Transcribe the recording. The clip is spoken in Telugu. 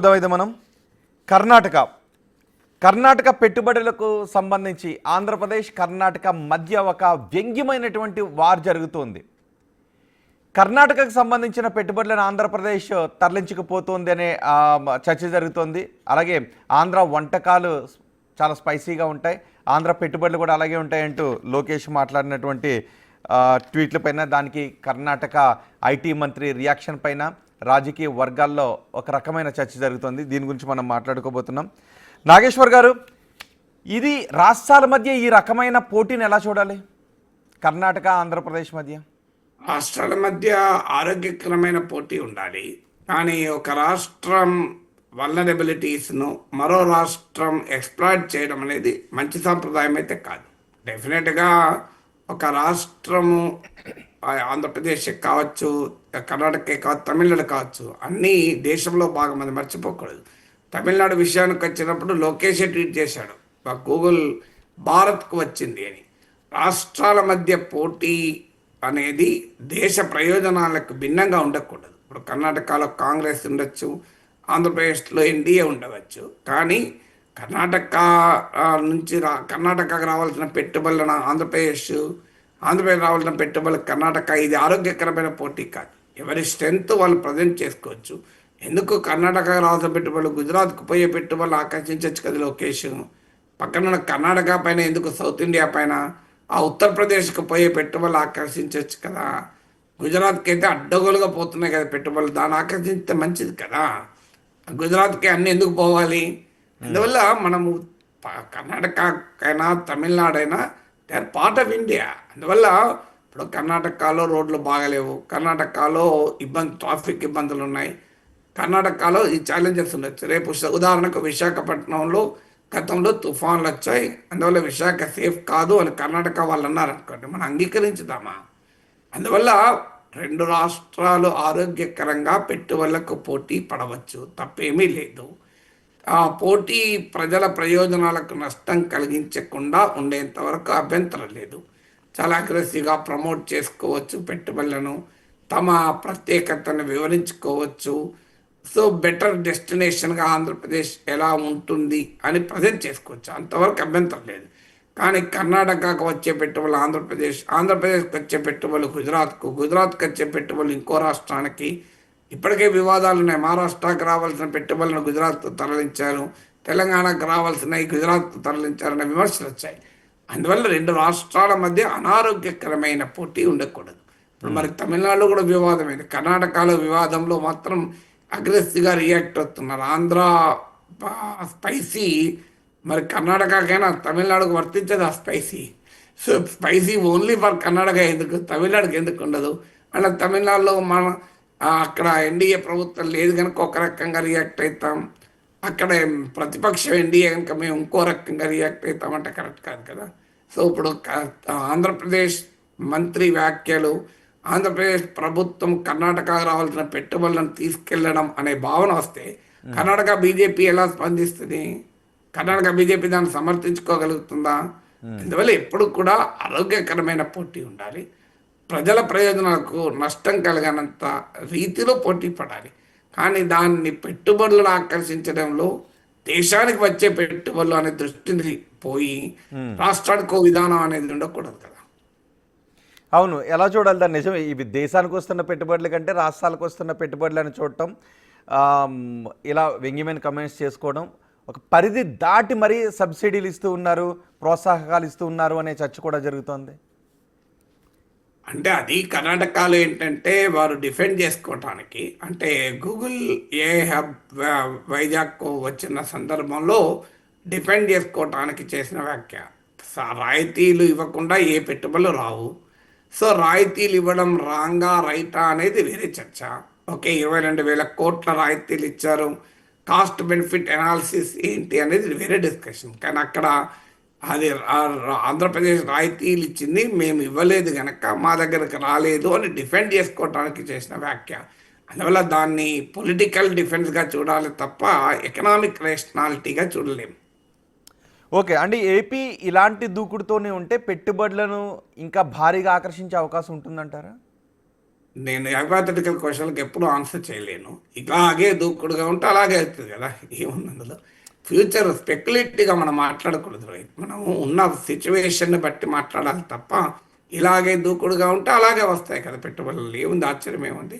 చూద్దాం మనం కర్ణాటక పెట్టుబడులకు సంబంధించి ఆంధ్రప్రదేశ్ కర్ణాటక మధ్య ఒక వ్యంగ్యమైనటువంటి వార్ జరుగుతోంది. కర్ణాటకకు సంబంధించిన పెట్టుబడులను ఆంధ్రప్రదేశ్ తరలించకపోతుంది అనే చర్చ జరుగుతోంది. అలాగే ఆంధ్ర వంటకాలు చాలా స్పైసీగా ఉంటాయి, ఆంధ్ర పెట్టుబడులు కూడా అలాగే ఉంటాయంటూ లోకేష్ మాట్లాడినటువంటి ట్వీట్లపైన, దానికి కర్ణాటక ఐటీ మంత్రి రియాక్షన్ పైన రాజకీయ వర్గాల్లో ఒక రకమైన చర్చ జరుగుతుంది. దీని గురించి మనం మాట్లాడుకోబోతున్నాం. నాగేశ్వర్ గారు, ఇది రాష్ట్రాల మధ్య ఈ రకమైన పోటీని ఎలా చూడాలి? కర్ణాటక ఆంధ్రప్రదేశ్ మధ్య రాష్ట్రాల మధ్య ఆరోగ్యకరమైన పోటీ ఉండాలి. కానీ ఒక రాష్ట్రం వల్నరబిలిటీస్ను మరో రాష్ట్రం ఎక్స్ప్లాయిట్ చేయడం అనేది మంచి సాంప్రదాయం అయితే కాదు. డెఫినెట్గా ఒక రాష్ట్రము ఆంధ్రప్రదేశ్ కావచ్చు, కర్ణాటక కావచ్చు, తమిళనాడు కావచ్చు, అన్నీ దేశంలో బాగా మంది మర్చిపోకూడదు. తమిళనాడు విషయానికి వచ్చినప్పుడు లోకేష్ ట్వీట్ చేశాడు, గూగుల్ భారత్కు వచ్చింది అని. రాష్ట్రాల మధ్య పోటీ అనేది దేశ ప్రయోజనాలకు భిన్నంగా ఉండకూడదు. ఇప్పుడు కర్ణాటకలో కాంగ్రెస్ ఉండొచ్చు, ఆంధ్రప్రదేశ్లో ఎన్డీఏ ఉండవచ్చు. కానీ కర్ణాటకకు రావాల్సిన పెట్టుబడులను ఆంధ్రప్రదేశ్ రావాల్సిన పెట్టుబడులు కర్ణాటక, ఇది ఆరోగ్యకరమైన పోటీ కాదు. ఎవరి స్ట్రెంత్ వాళ్ళు ప్రజెంట్ చేసుకోవచ్చు. ఎందుకు కర్ణాటకకు రావాల్సిన పెట్టుబడులు గుజరాత్కు పోయే పెట్టుబడులు ఆకర్షించవచ్చు కదా లోకేష్. పక్కన కర్ణాటక పైన ఎందుకు సౌత్ ఇండియా పైన ఆ ఉత్తరప్రదేశ్కి పోయే పెట్టుబడులు ఆకర్షించవచ్చు కదా. గుజరాత్కి అయితే అడ్డగోలుగా పోతున్నాయి కదా పెట్టుబడులు, దాన్ని ఆకర్షించితే మంచిది కదా. గుజరాత్కి అన్నీ ఎందుకు పోవాలి? అందువల్ల మనము కర్ణాటకైనా తమిళనాడైనా they are part of India. అందువల్ల ఇప్పుడు కర్ణాటకలో రోడ్లు బాగలేవు, కర్ణాటకలో ట్రాఫిక్ ఇబ్బందులు ఉన్నాయి, కర్ణాటకలో ఈ ఛాలెంజెస్ ఉండొచ్చు. రేపు ఉదాహరణకు విశాఖపట్నంలో గతంలో తుఫాన్లు వచ్చాయి, అందువల్ల విశాఖ సేఫ్ కాదు అని కర్ణాటక వాళ్ళు అన్నారు అనుకోండి, మనం అంగీకరించుదామా? అందువల్ల రెండు రాష్ట్రాలు ఆరోగ్యకరంగా పెట్టుబడులకు పోటీ పడవచ్చు, తప్పేమీ లేదు. ఆ పోటీ ప్రజల ప్రయోజనాలకు నష్టం కలిగించకుండా ఉండేంత వరకు అభ్యంతరం లేదు. చాలా అగ్రెసివ్గా ప్రమోట్ చేసుకోవచ్చు పెట్టుబడులను, తమ ప్రత్యేకతను వివరించుకోవచ్చు. సో బెటర్ డెస్టినేషన్గా ఆంధ్రప్రదేశ్ ఎలా ఉంటుంది అని ప్రజెంట్ చేసుకోవచ్చు, అంతవరకు అభ్యంతరం లేదు. కానీ కర్ణాటకకు వచ్చే పెట్టుబడులు ఆంధ్రప్రదేశ్కి వచ్చే పెట్టుబడులు గుజరాత్కి వచ్చే పెట్టుబడులు ఇంకో రాష్ట్రానికి ఇప్పటికే వివాదాలు ఉన్నాయి. మహారాష్ట్రకి రావాల్సిన పెట్టుబడులను గుజరాత్ తరలించారు, తెలంగాణకు రావాల్సిన గుజరాత్ తరలించారనే విమర్శలు వచ్చాయి. అందువల్ల రెండు రాష్ట్రాల మధ్య అనారోగ్యకరమైన పోటీ ఉండకూడదు. ఇప్పుడు మరి తమిళనాడులో కూడా వివాదమైంది, కర్ణాటకలో వివాదంలో మాత్రం అగ్రెసివ్గా రియాక్ట్ అవుతున్నారు. ఆంధ్ర స్పైసీ మరి కర్ణాటకకైనా తమిళనాడుకు వర్తించదు ఆ spicy. So spicy only for Karnataka ఎందుకు, తమిళనాడుకి ఎందుకు ఉండదు? మళ్ళీ తమిళనాడులో అక్కడ ఎన్డీఏ ప్రభుత్వం లేదు కనుక ఒక రకంగా రియాక్ట్ అవుతాం, అక్కడ ప్రతిపక్షం ఎన్డీఏ కనుక మేము ఇంకో రకంగా రియాక్ట్ అవుతామంటే కరెక్ట్ కాదు కదా. సో ఇప్పుడు ఆంధ్రప్రదేశ్ మంత్రి వ్యాఖ్యలు, ఆంధ్రప్రదేశ్ ప్రభుత్వం కర్ణాటక రావాల్సిన పెట్టుబడులను తీసుకెళ్లడం అనే భావన వస్తే కర్ణాటక బీజేపీ ఎలా స్పందిస్తుంది? కర్ణాటక బీజేపీ దాన్ని సమర్థించుకోగలుగుతుందా? అందువల్ల ఎప్పుడు కూడా ఆరోగ్యకరమైన పోటీ ఉండాలి, ప్రజల ప్రయోజనాలకు నష్టం కలగనంత రీతిలో పోటీ పడాలి. కానీ దాన్ని పెట్టుబడులను ఆకర్షించడంలో దేశానికి వచ్చే పెట్టుబడులు అనే దృష్టిని పోయి రాష్ట్రానికి విధానం అనేది ఉండకూడదు కదా. అవును, ఎలా చూడాలి దాన్ని? నిజమే, ఇవి దేశానికి వస్తున్న పెట్టుబడుల కంటే రాష్ట్రాలకు వస్తున్న పెట్టుబడులను చూడటం, ఇలా వ్యంగ్యమైన కమెంట్స్ చేసుకోవడం, ఒక పరిధి దాటి మరీ సబ్సిడీలు ఇస్తూ ఉన్నారు, ప్రోత్సాహకాలు ఇస్తూ ఉన్నారు అనే చర్చ కూడా జరుగుతోంది. అంటే అది కర్ణాటకలో ఏంటంటే వారు డిఫెండ్ చేసుకోవటానికి, అంటే గూగుల్ ఏ హబ్ వైజాగ్కు వచ్చిన సందర్భంలో డిఫెండ్ చేసుకోవటానికి చేసిన వ్యాఖ్య. రాయితీలు ఇవ్వకుండా ఏ పెట్టుబడులు రావు. సో రాయితీలు ఇవ్వడం రాంగా రైటా అనేది వేరే చర్చ. ఓకే, 22,000 కోట్ల రాయితీలు ఇచ్చారు, కాస్ట్ బెనిఫిట్ అనాలిసిస్ ఏంటి అనేది వేరే డిస్కషన్. కానీ అక్కడ అది ఆంధ్రప్రదేశ్ రాయితీలు ఇచ్చింది, మేము ఇవ్వలేదు కనుక మా దగ్గరకు రాలేదు అని డిఫెండ్ చేసుకోవడానికి చేసిన వ్యాఖ్య. అందువల్ల దాన్ని పొలిటికల్ డిఫెన్స్గా చూడాలి తప్ప ఎకనామిక్ రేషనాలిటీగా చూడలేము. ఓకే, అంటే ఏపీ ఇలాంటి దూకుడుతోనే ఉంటే పెట్టుబడులను ఇంకా భారీగా ఆకర్షించే అవకాశం ఉంటుందంటారా? నేను హైపాథెటికల్ క్వశ్చన్లకు ఎప్పుడూ ఆన్సర్ చేయలేను. ఇలాగే దూకుడుగా ఉంటే అలాగే అవుతుంది కదా, ఏముంది అందులో. ఫ్యూచర్ స్పెక్యులేటివ్గా మనం మాట్లాడకూడదు రోహిత్. మనం ఉన్న సిచ్యువేషన్ని బట్టి మాట్లాడాలి తప్ప ఇలాగే దూకుడుగా ఉంటే అలాగే వస్తాయి కదా పెట్టుబడులు. ఏముంది, ఆశ్చర్యం ఏముంది.